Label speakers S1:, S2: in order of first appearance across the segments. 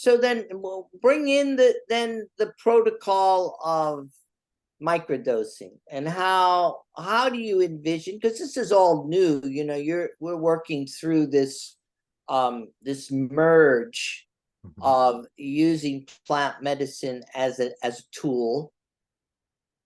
S1: So then we'll bring in the protocol of microdosing, and how do you envision, because this is all new, we're working through this merge
S2: Mhm.
S1: of using plant medicine as a tool,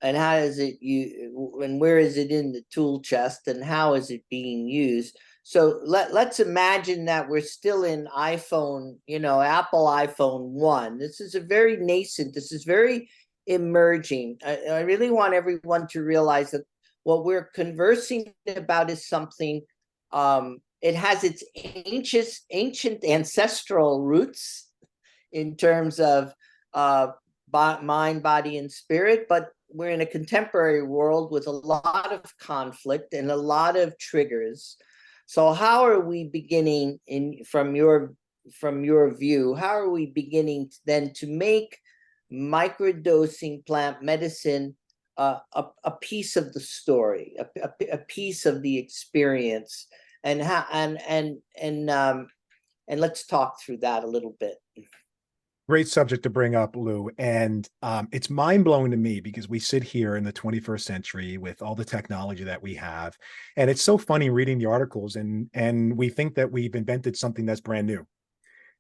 S1: and how is it you and where is it in the tool chest, and how is it being used. So let's imagine that we're still in iPhone, Apple iPhone 1. This is a very nascent, this is very emerging. I really want everyone to realize that what we're conversing about is something, it has its ancient ancestral roots in terms of mind, body, and spirit, but we're in a contemporary world with a lot of conflict and a lot of triggers. So how are we beginning, from your view, how are we beginning then to make microdosing plant medicine a piece of the story, a piece of the experience, and how and let's talk through that a little bit.
S2: Great subject to bring up, Lou. And it's mind blowing to me because we sit here in the 21st century with all the technology that we have. And it's so funny reading the articles, and we think that we've invented something that's brand new.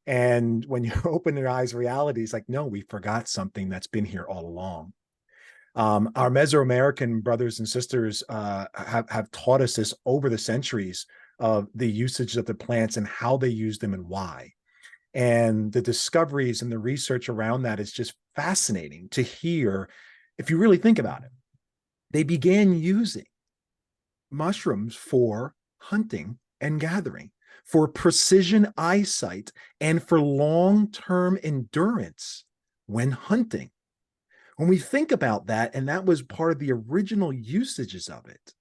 S2: And when you open your eyes, reality is like, no, we forgot something that's been here all along. Our Mesoamerican brothers and sisters have taught us this over the centuries of the usage of the plants and how they use them and why. And the discoveries and the research around that is just fascinating to hear. If you really think about it, they began using mushrooms for hunting and gathering, for precision eyesight, and for long-term endurance when hunting. When we think about that, and that was part of the original usages of it,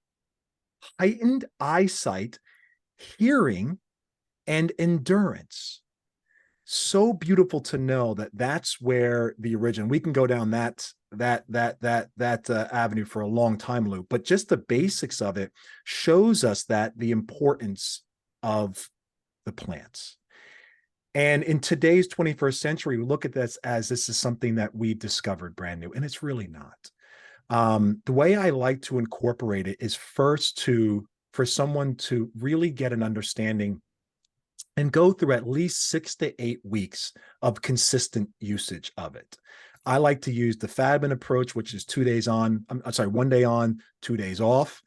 S2: heightened eyesight, hearing, and endurance. So beautiful to know that that's where the origin. We can go down that avenue for a long time, Lou. But just the basics of it shows us that the importance of the plants. And in today's 21st century, we look at this as this is something that we've discovered brand new, and it's really not. The way I like to incorporate it is first for someone to really get an understanding and go through at least 6 to 8 weeks of consistent usage of it. I like to use the Fadman approach, which is 2 days on, I'm sorry, 1 day on, 2 days off.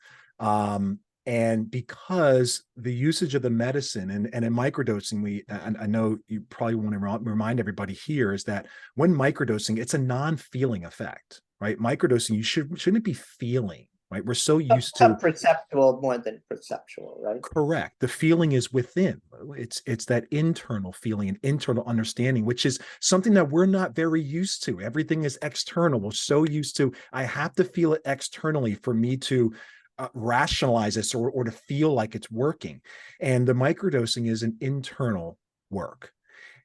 S2: And because the usage of the medicine and in microdosing, I know you probably want to remind everybody here is that when microdosing, it's a non-feeling effect, right? Microdosing, you shouldn't be feeling, right? We're so used to
S1: Perceptual more than perceptual, right?
S2: correct. The feeling is within. It's that internal feeling and internal understanding, which is something that we're not very used to. Everything is external. We're so used to, I have to feel it externally for me to rationalize this or to feel like it's working. And the microdosing is an internal work.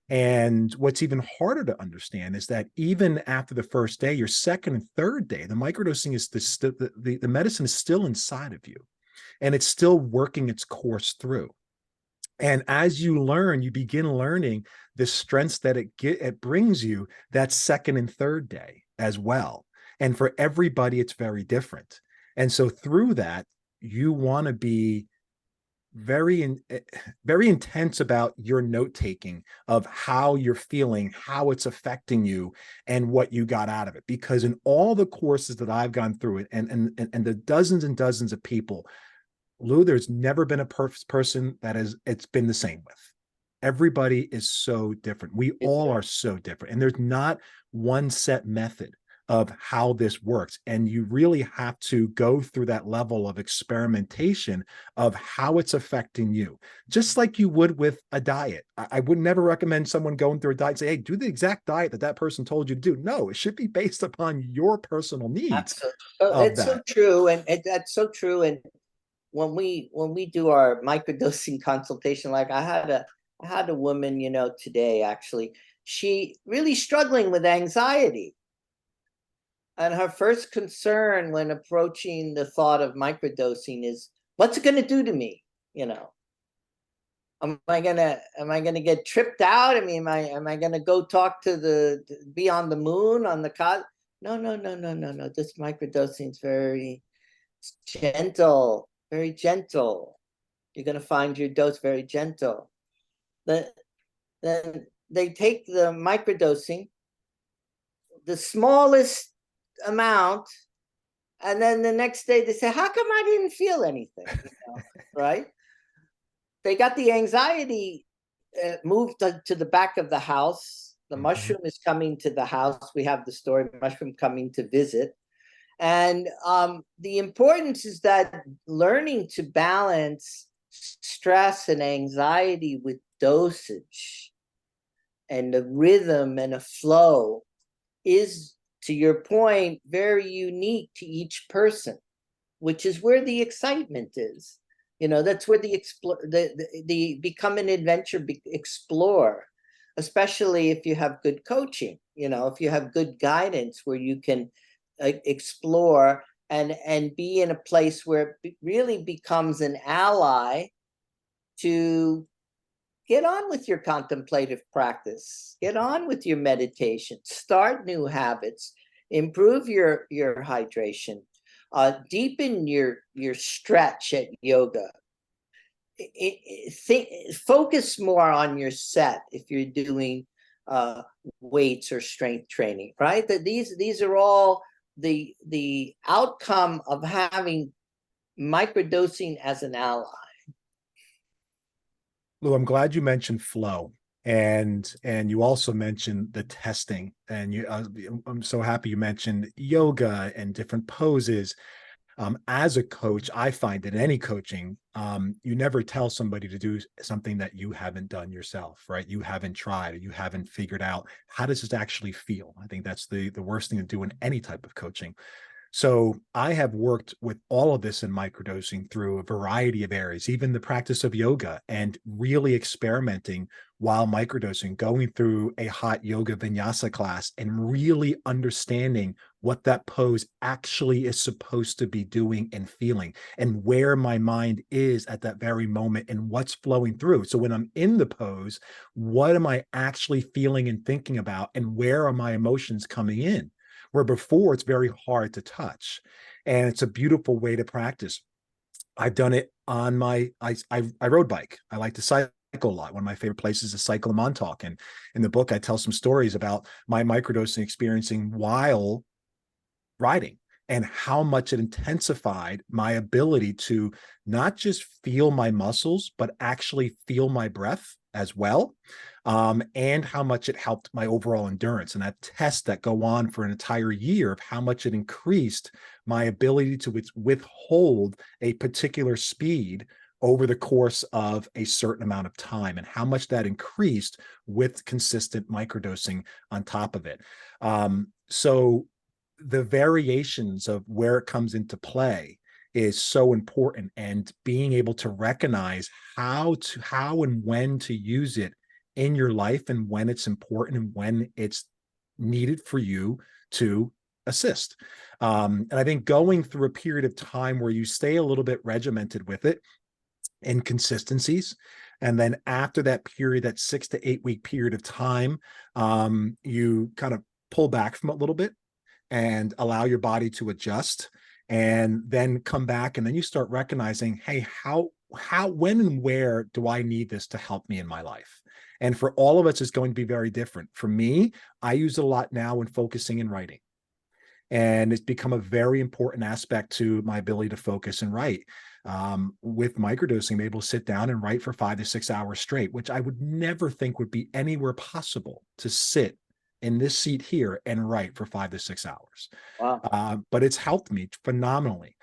S2: And what's even harder to understand is that even after the first day, your second and third day, the microdosing is the medicine is still inside of you and it's still working its course through. And as you learn, you begin learning the strengths that it brings you that second and third day as well. And for everybody, it's very different. And so through that, you want to be very intense about your note taking of how you're feeling, how it's affecting you, and what you got out of it. Because in all the courses that I've gone through it, and the dozens and dozens of people, Lou, there's never been a person that it's been the same with. Everybody is so different. We all are so different. And there's not one set method of how this works. And you really have to go through that level of experimentation of how it's affecting you, just like you would with a diet. I would never recommend someone going through a diet and say, hey, do the exact diet that person told you to do. No, it should be based upon your personal needs
S1: Absolutely.
S2: of
S1: It's so
S2: that.
S1: true, and that's so true. And when we do our microdosing consultation, like I had a woman, today actually, she really struggling with anxiety. And her first concern when approaching the thought of microdosing is, what's it going to do to me? You know, am I gonna get tripped out? I mean, am I gonna go talk to be on the moon on the cos? No, no, no, no, no, no. This microdosing is very gentle, very gentle. You're gonna find your dose very gentle. Then they take the microdosing, the smallest amount, and then the next day they say, "How come I didn't feel anything?" Right? They got the anxiety moved to the back of the house. The
S2: Mhm.
S1: mushroom is coming to the house. We have the story mushroom coming to visit. And the importance is that learning to balance stress and anxiety with dosage and a rhythm and a flow is, to your point, very unique to each person, which is where the excitement is. That's where the become an adventure, explore, especially if you have good coaching. If you have good guidance where you can explore and be in a place where it really becomes an ally to get on with your contemplative practice, get on with your meditation, start new habits, improve your hydration, deepen your stretch at yoga. Focus more on your set if you're doing weights or strength training, right? That these are all the outcome of having microdosing as an ally.
S2: Lou, I'm glad you mentioned flow, and you also mentioned the testing, and I'm so happy you mentioned yoga and different poses. As a coach, I find that in any coaching, you never tell somebody to do something that you haven't done yourself, right? You haven't tried, or you haven't figured out how does this actually feel. I think that's the worst thing to do in any type of coaching. So I have worked with all of this in microdosing through a variety of areas, even the practice of yoga, and really experimenting while microdosing, going through a hot yoga vinyasa class and really understanding what that pose actually is supposed to be doing and feeling, and where my mind is at that very moment and what's flowing through. So when I'm in the pose, what am I actually feeling and thinking about, and where are my emotions coming in? Where before it's very hard to touch. And it's a beautiful way to practice. I've done it on I road bike. I like to cycle a lot. One of my favorite places is to cycle in Montauk. And in the book, I tell some stories about my microdosing experiencing while riding, and how much it intensified my ability to not just feel my muscles, but actually feel my breath as well. And how much it helped my overall endurance. And I have tests that go on for an entire year of how much it increased my ability to withhold a particular speed over the course of a certain amount of time, and how much that increased with consistent microdosing on top of it. So the variations of where it comes into play is so important, and being able to recognize how and when to use it in your life, and when it's important and when it's needed for you to assist. And I think going through a period of time where you stay a little bit regimented with it, inconsistencies, and then after that period, that 6 to 8 week period of time, you kind of pull back from it a little bit and allow your body to adjust, and then come back, and then you start recognizing, hey, how when and where do I need this to help me in my life? And for all of us, it's going to be very different. For me, I use it a lot now when focusing and writing, and it's become a very important aspect to my ability to focus and write. With microdosing, I'm able to sit down and write for 5 to 6 hours straight, which I would never think would be anywhere possible, to sit in this seat here and write for 5 to 6 hours.
S1: Wow.
S2: But it's helped me phenomenally.